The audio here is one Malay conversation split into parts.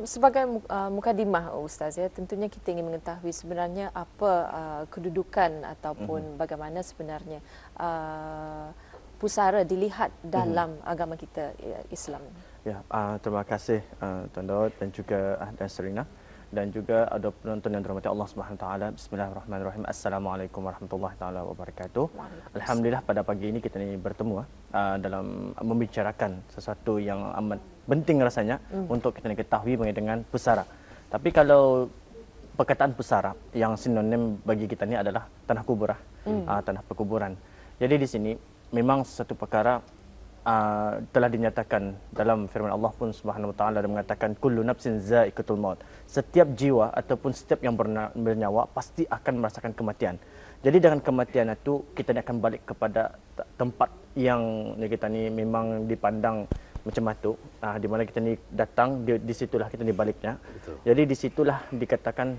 Sebagai mukadimah Ustaz, ya, tentunya kita ingin mengetahui sebenarnya apa kedudukan ataupun bagaimana sebenarnya pusara dilihat dalam agama kita Islam. Ya, terima kasih Tuan Daud dan juga dan Serina dan juga ada penonton yang dirahmati Allah Subhanahu Wa Taala. Bismillahirrahmanirrahim. Assalamualaikum warahmatullahi taala wabarakatuh. Alhamdulillah pada pagi ini kita ni bertemu dalam membicarakan sesuatu yang amat penting rasanya untuk kita ketahui mengenai dengan pusara. Tapi kalau perkataan pusara yang sinonim bagi kita ni adalah tanah kubur, tanah perkuburan. Jadi di sini memang satu perkara telah dinyatakan dalam firman Allah pun Subhanahu Wa Taala dan mengatakan kullu nafsin za'iqatul maut. Setiap jiwa ataupun setiap yang bernyawa pasti akan merasakan kematian. Jadi dengan kematian itu kita akan balik kepada tempat yang kita ni memang dipandang macam batu, di mana kita ni datang, di situlah kita ni baliknya. Betul. Jadi di situlah dikatakan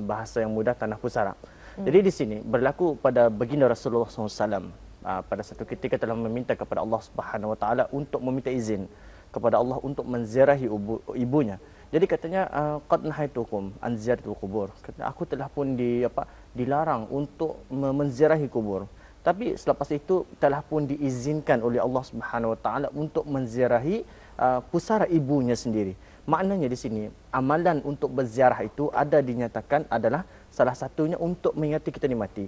bahasa yang mudah tanah pusara. Jadi di sini berlaku pada baginda Rasulullah SAW. Pada satu ketika telah meminta kepada Allah Subhanahu Wa Taala untuk meminta izin kepada Allah untuk menziarahi ibunya. Jadi katanya qad nahaitukum an ziyaratul qubur. Kata aku telah pun dilarang untuk menziarahi kubur. Tapi selepas itu telah pun diizinkan oleh Allah Subhanahu Wa Taala untuk menziarahi pusara ibunya sendiri. Maknanya di sini amalan untuk berziarah itu ada dinyatakan adalah salah satunya untuk mengingati kita ni mati.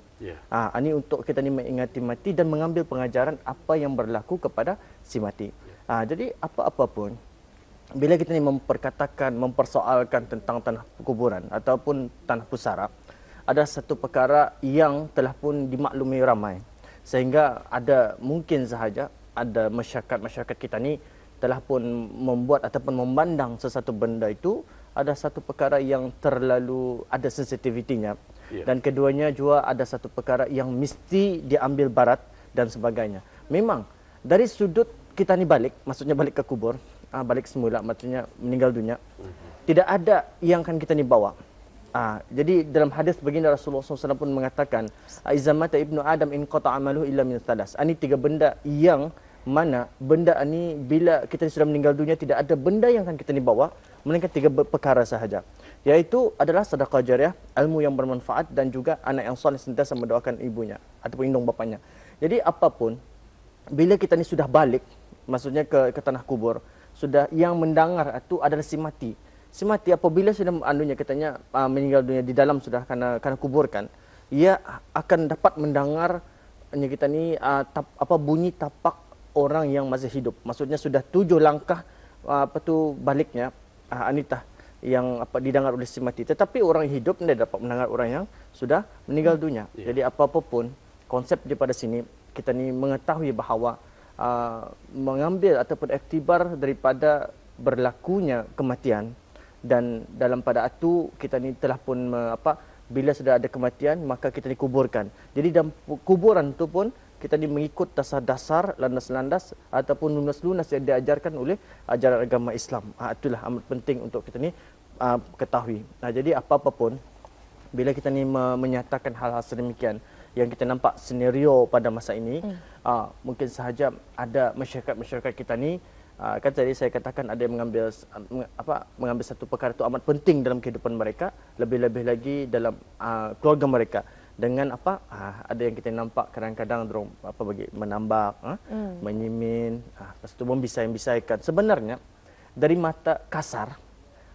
Ini untuk kita ni mengingati mati dan mengambil pengajaran apa yang berlaku kepada si mati. Jadi apa-apa pun bila kita ni mempersoalkan tentang tanah kuburan ataupun tanah pusara, ada satu perkara yang telah pun dimaklumi ramai sehingga ada mungkin sahaja ada masyarakat kita ni telah pun membuat ataupun memandang sesuatu benda itu ada satu perkara yang terlalu ada sensitivitinya. Dan keduanya juga ada satu perkara yang mesti diambil barat dan sebagainya. Memang dari sudut kita ni balik, maksudnya balik ke kubur, balik semula maksudnya meninggal dunia, tidak ada yang akan kita ni bawa. Jadi dalam hadis baginda Rasulullah SAW pun mengatakan izamata ibnu Adam in qata amaluhu illa min thalas. Ini tiga benda yang mana benda ini bila kita sudah meninggal dunia tidak ada benda yang akan kita ni bawa melainkan tiga perkara sahaja, yaitu adalah sedekah jariah, ilmu yang bermanfaat dan juga anak yang soleh sentiasa mendoakan ibunya ataupun indung bapanya. Jadi apapun bila kita ni sudah balik, maksudnya ke tanah kubur, sudah yang mendengar itu adalah si mati. Si mati apabila sudah katanya meninggal dunia di dalam sudah karena kuburkan, ia akan dapat mendengar kita ni bunyi tapak orang yang masih hidup. Maksudnya sudah 7 langkah baliknya anitah yang didengar oleh si mati. Tetapi orang hidup tidak dapat mendengar orang yang sudah meninggal dunia. Jadi apa-apapun konsep daripada sini kita ni mengetahui bahawa mengambil ataupun iktibar daripada berlakunya kematian, dan dalam pada itu kita ni telah pun bila sudah ada kematian maka kita dikuburkan. Jadi dalam kuburan itu pun kita ni mengikut dasar-dasar, landas-landas ataupun lunas-lunas yang diajarkan oleh ajaran agama Islam. Itulah amat penting untuk kita ni ketahui. Jadi apa-apa pun bila kita ni menyatakan hal-hal sedemikian yang kita nampak senario pada masa ini, mungkin sahaja ada masyarakat kita ni kan tadi saya katakan ada yang mengambil satu perkara itu amat penting dalam kehidupan mereka, lebih-lebih lagi dalam keluarga mereka. Dengan ada yang kita nampak kadang-kadang dorong menambak, menyimin, lepas itu membisai-bisaikan. Sebenarnya dari mata kasar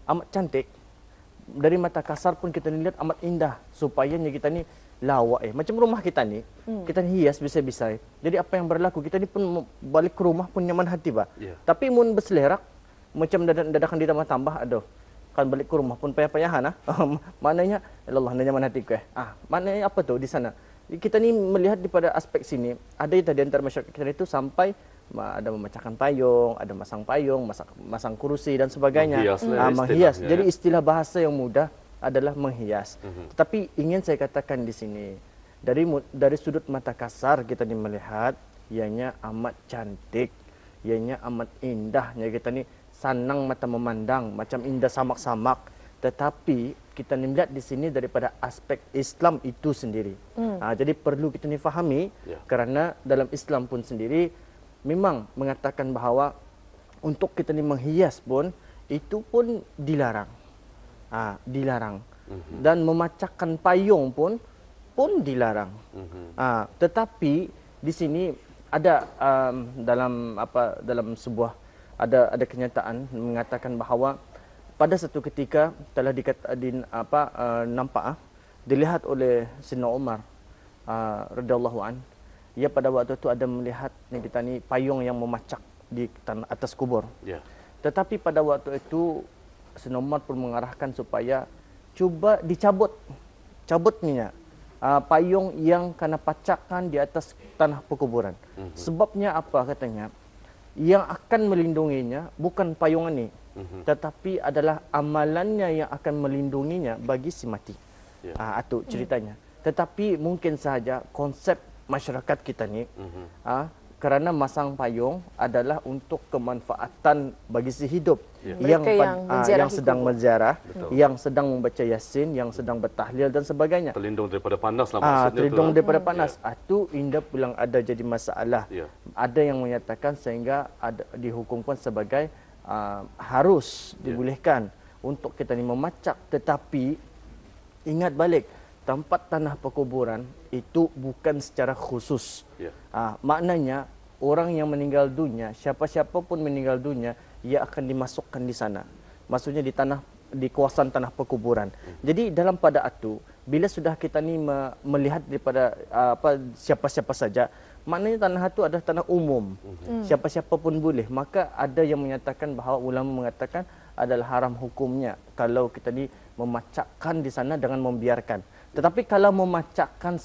amat cantik, dari mata kasar pun kita lihat amat indah, supaya kita ni lawak macam rumah kita ni, kita ni hias bisai-bisai. Jadi apa yang berlaku kita ni pun balik ke rumah pun nyaman hati Tapi mun berselerak macam dadakan ditambah-tambah, aduh kan balik ke rumah pun payah-payahan maknanya Allah nyaman hatiku maknanya apa tu di sana. Kita ni melihat daripada aspek sini, ada di antara masyarakat kita itu sampai ada memecahkan payung, ada masang payung, masang kursi dan sebagainya, menghias. Jadi istilah bahasa yang mudah adalah menghias. Tetapi ingin saya katakan di sini, dari sudut mata kasar kita ni melihat ianya amat cantik, ianya amat indahnya kita ni sanang mata memandang, macam indah samak-samak. Tetapi kita ni melihat di sini daripada aspek Islam itu sendiri. Jadi perlu kita ni fahami, kerana dalam Islam pun sendiri memang mengatakan bahawa untuk kita ni menghias pun itu pun dilarang. Dilarang. Dan memacakkan payung pun dilarang. Tetapi di sini ada dalam sebuah ada kenyataan mengatakan bahawa pada satu ketika telah nampak dilihat oleh Sayyidina Umar radhiyallahu an, ia pada waktu itu ada melihat payung yang memacak di atas kubur. Tetapi pada waktu itu Sayyidina Umar pun mengarahkan supaya cuba cabutnya payung yang kena pacakkan di atas tanah perkuburan. Sebabnya apa katanya? Yang akan melindunginya bukan payung ini, tetapi adalah amalannya yang akan melindunginya bagi si mati. Itu ceritanya. Tetapi mungkin sahaja konsep masyarakat kita ni, kerana masang payung adalah untuk kemanfaatan bagi si hidup yang sedang menziarah, yang sedang membaca Yasin, yang sedang bertahlil dan sebagainya. Terlindung daripada panas lah maksudnya. Terlindung daripada panas. Itu indah pulang ada jadi masalah. Ada yang menyatakan sehingga dihukumkan sebagai harus dibolehkan untuk kita ni memacak, tetapi ingat balik, tempat tanah perkuburan itu bukan secara khusus. Maknanya orang yang meninggal dunia, siapa-siapa pun meninggal dunia, ia akan dimasukkan di sana. Maksudnya di kawasan tanah perkuburan. Jadi dalam pada itu, bila sudah kita ni melihat daripada siapa-siapa saja, maknanya tanah itu adalah tanah umum. Siapa-siapa pun boleh. Maka ada yang menyatakan bahawa ulama mengatakan adalah haram hukumnya kalau kita ni memacakkan di sana dengan membiarkan. Tetapi kalau memacakkan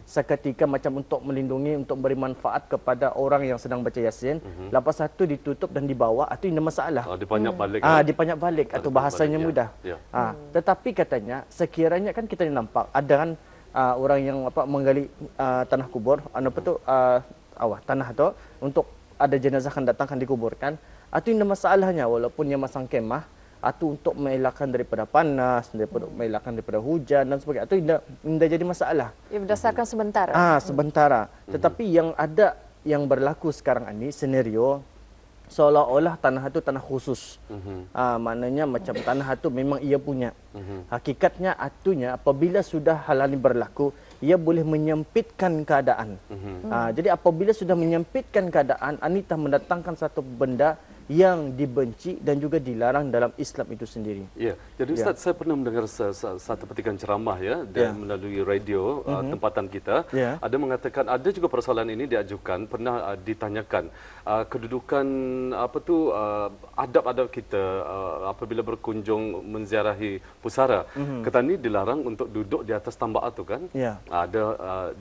seketika macam untuk melindungi, untuk beri manfaat kepada orang yang sedang baca Yasin, lepas satu ditutup dan dibawa, itu tidak masalah. Dipanyak balik. Dipanyak balik atau bahasanya mudah. Tetapi katanya sekiranya kan kita nampak ada kan orang yang menggali tanah kubur, tanah itu untuk ada jenazah akan datang akan dikuburkan, itu tidak masalahnya walaupun yang masang kemah. Atau untuk mengelakkan daripada panas, mengelakkan daripada hujan dan sebagainya. Itu tidak jadi masalah. Ia berdasarkan sementara. Sementara. Tetapi yang berlaku sekarang ini senario seolah-olah tanah itu tanah khusus. Maknanya macam tanah itu memang ia punya. Hakikatnya atunya apabila sudah hal ini berlaku, ia boleh menyempitkan keadaan. Jadi apabila sudah menyempitkan keadaan, ini telah mendatangkan satu benda yang dibenci dan juga dilarang dalam Islam itu sendiri. Jadi Ustaz, saya pernah mendengar satu petikan ceramah melalui radio tempatan kita. Ada mengatakan ada juga persoalan ini diajukan, pernah ditanyakan kedudukan adab-adab kita apabila berkunjung menziarahi pusara. Kata ni dilarang untuk duduk di atas tambak itu kan? Ada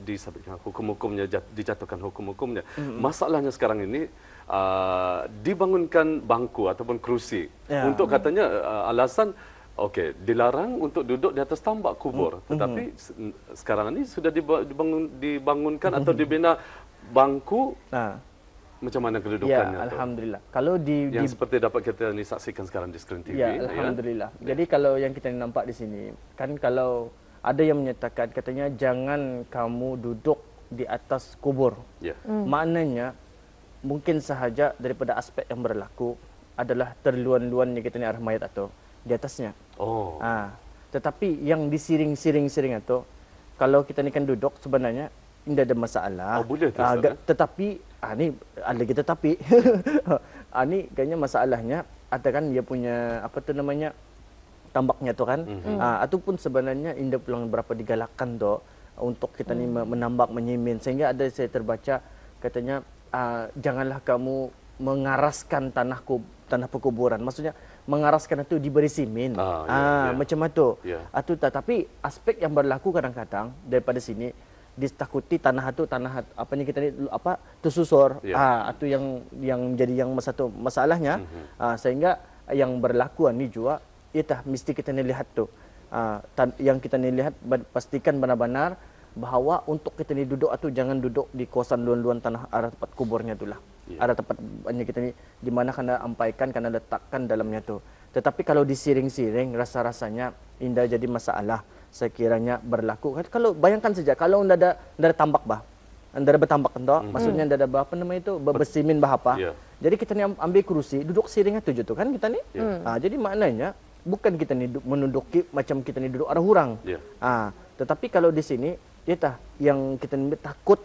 disebutkan hukum-hukumnya, dijatuhkan hukum-hukumnya. Masalahnya sekarang ini dibangunkan bangku ataupun kerusi untuk katanya alasan dilarang untuk duduk di atas tambak kubur, tetapi sekarang ini sudah dibangunkan atau dibina bangku. Macam mana kedudukannya? Alhamdulillah. Kalau yang seperti dapat kita saksikan sekarang di skrin TV. Alhamdulillah. Jadi kalau yang kita nampak di sini, kan kalau ada yang menyatakan katanya jangan kamu duduk di atas kubur. Maknanya mungkin sahaja daripada aspek yang berlaku adalah terluan-luan yang kita ni arah mayat atau di atasnya. Tetapi yang disiring-siring itu, kalau kita ni kan duduk sebenarnya tidak ada masalah. Boleh tu, tetapi ni ada lagi tetapi ni kayaknya masalahnya ada kan dia punya tambaknya tu kan. Ataupun sebenarnya indah pulang berapa digalakkan tu untuk kita ni menambak menyimin, sehingga ada saya terbaca katanya janganlah kamu mengaraskan tanah perkuburan. Maksudnya mengaraskan itu diberi simen. Macam itu. Tapi aspek yang berlaku kadang-kadang daripada sini ditakuti tanah itu tersusur. Itu yang menjadi yang satu masalahnya. Sehingga yang berlaku ini juga mesti kita lihat tu. Yang kita lihat pastikan benar-benar bahawa untuk kita ni duduk atau jangan duduk di kawasan luan-luan tanah arah tempat kuburnya itulah. Arah tempat kita ni di mana kena ampaikan, kena letakkan dalamnya tu. Tetapi kalau disiring-siring rasa-rasanya indah jadi masalah sekiranya berlaku. Kalau bayangkan saja kalau tidak ada tambak Anda bertambak entok, maksudnya anda ada apa namanya itu bersimin bahapa. Ya. Jadi kita ni ambil kerusi, duduk siringan tujuh tu kan kita ni. Jadi maknanya bukan kita ni menduduki macam kita ni duduk arah hurang. Ya. Tetapi kalau di sini kita yang kita ni takut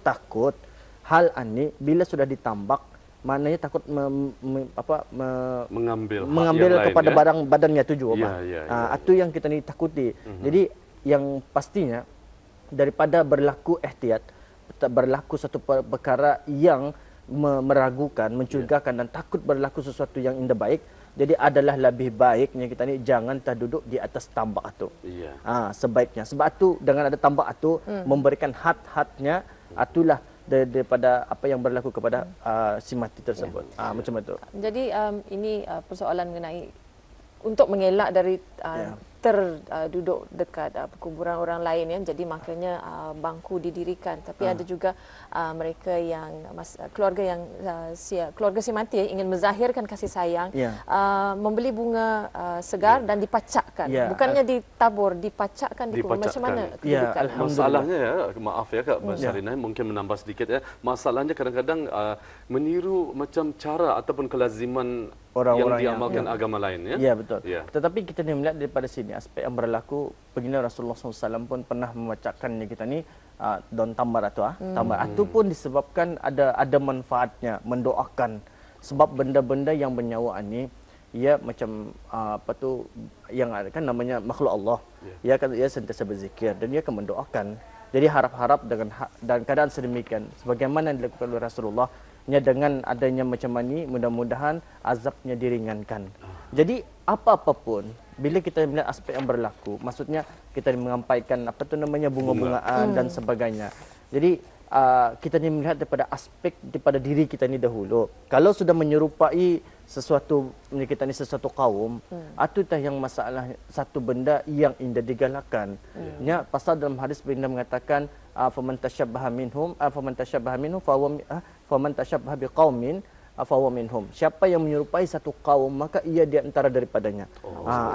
hal ini bila sudah ditambak, maknanya takut mengambil mengambil kepada barang badannya tujuh apa. Itu yang kita ni takuti. Jadi yang pastinya daripada berlaku ihtiyat, berlaku satu perkara yang meragukan, mencurigakan dan takut berlaku sesuatu yang indah baik, jadi adalah lebih baiknya kita ni jangan terduduk di atas tambak itu. Sebaiknya. Sebab itu dengan ada tambak itu memberikan hat-hatnya, itulah daripada apa yang berlaku kepada si mati tersebut. Macam itu. Jadi ini persoalan mengenai untuk mengelak dari terduduk dekat perkuburan orang lain, ya. Jadi makanya bangku didirikan. Tapi ada juga mereka yang keluarga yang keluarga si mati ingin menzahirkan kasih sayang, membeli bunga segar dan dipacakkan. Bukannya ditabur, dipacakkan di kubur. Macam mana kedudukan? Masalahnya ya, maaf ya Kak Syarina, mungkin menambah sedikit ya. Masalahnya kadang-kadang meniru macam cara ataupun kelaziman yang diamalkan agama lain, ya. Ya, betul. Tetapi kita ni melihat daripada sini aspek yang berlaku, baginda Rasulullah SAW pun pernah membacakannya kita ni daun tambar atau tambar. Itu pun disebabkan ada manfaatnya, mendoakan. Sebab benda-benda yang bernyawa ini ia macam apa tu yang kan namanya makhluk Allah. Ia kan ia sentiasa berzikir dan ia akan mendoakan. Jadi harap-harap dan keadaan sedemikian sebagaimana yang dilakukan oleh Rasulullah, dengan adanya macam ini mudah-mudahan azabnya diringankan. Jadi apa-apa pun bila kita melihat aspek yang berlaku, maksudnya kita menyampaikan apa tu namanya bunga-bungaan dan sebagainya. Jadi kita ni melihat daripada aspek daripada diri kita ni dahulu. Kalau sudah menyerupai sesuatu kita ni sesuatu kaum, itu yang masalah satu benda yang indah digalakkan. Ya, pasal dalam hadis baginda mengatakan faman tashabbaha minhum faman tashabbaha biqaumin fahuwa minhum. Siapa yang menyerupai satu kaum maka ia di antara daripadanya.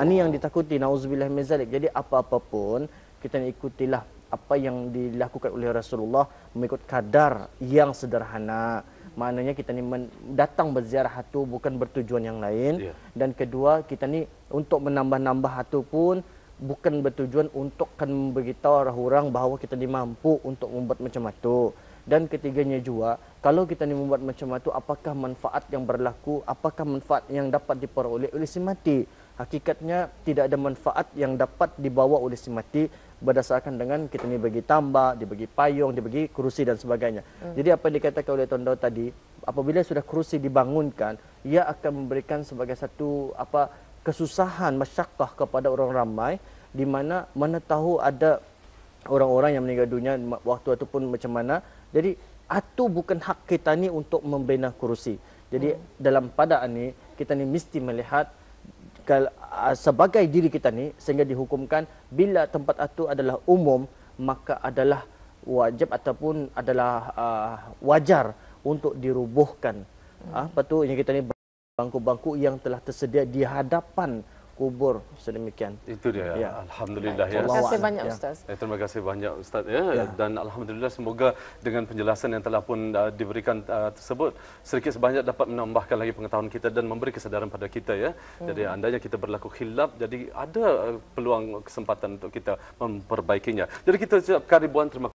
Ini yang ditakuti, nauzubillah min zalik. Jadi apa-apa pun kita ikutilah apa yang dilakukan oleh Rasulullah mengikut kadar yang sederhana. Maknanya kita ni datang berziarah itu bukan bertujuan yang lain. Dan kedua, kita ni untuk menambah-nambah itu pun bukan bertujuan untuk kan memberitahu orang-orang bahawa kita ni mampu untuk membuat macam itu. Dan ketiganya juga, kalau kita ni membuat macam itu, apakah manfaat yang berlaku, apakah manfaat yang dapat diperoleh oleh si mati? Hakikatnya tidak ada manfaat yang dapat dibawa oleh si mati berdasarkan dengan kita ni bagi tambak, dibagi payung, dibagi kerusi dan sebagainya. Jadi apa yang dikatakan oleh Tuan Daud tadi, apabila sudah kerusi dibangunkan, ia akan memberikan sebagai satu kesusahan, masyakkah kepada orang ramai, di mana tahu ada orang-orang yang meninggal dunia waktu itu pun macam mana. Jadi itu bukan hak kita ni untuk membina kerusi. Jadi dalam pada ini kita ni mesti melihat sebagai diri kita ni sehingga dihukumkan bila tempat itu adalah umum, maka adalah wajib ataupun adalah wajar untuk dirubuhkan. Apa tu yang kita ni bangku-bangku yang telah tersedia di hadapan kubur sedemikian. Itu dia. Alhamdulillah ya. Terima kasih banyak Ustaz. Terima kasih banyak Ustaz ya. Dan alhamdulillah semoga dengan penjelasan yang telah pun diberikan tersebut sedikit sebanyak dapat menambahkan lagi pengetahuan kita dan memberi kesedaran pada kita ya. Jadi andainya kita berlaku khilaf, jadi ada peluang kesempatan untuk kita memperbaikinya. Jadi kita ucapkan ribuan terima kasih.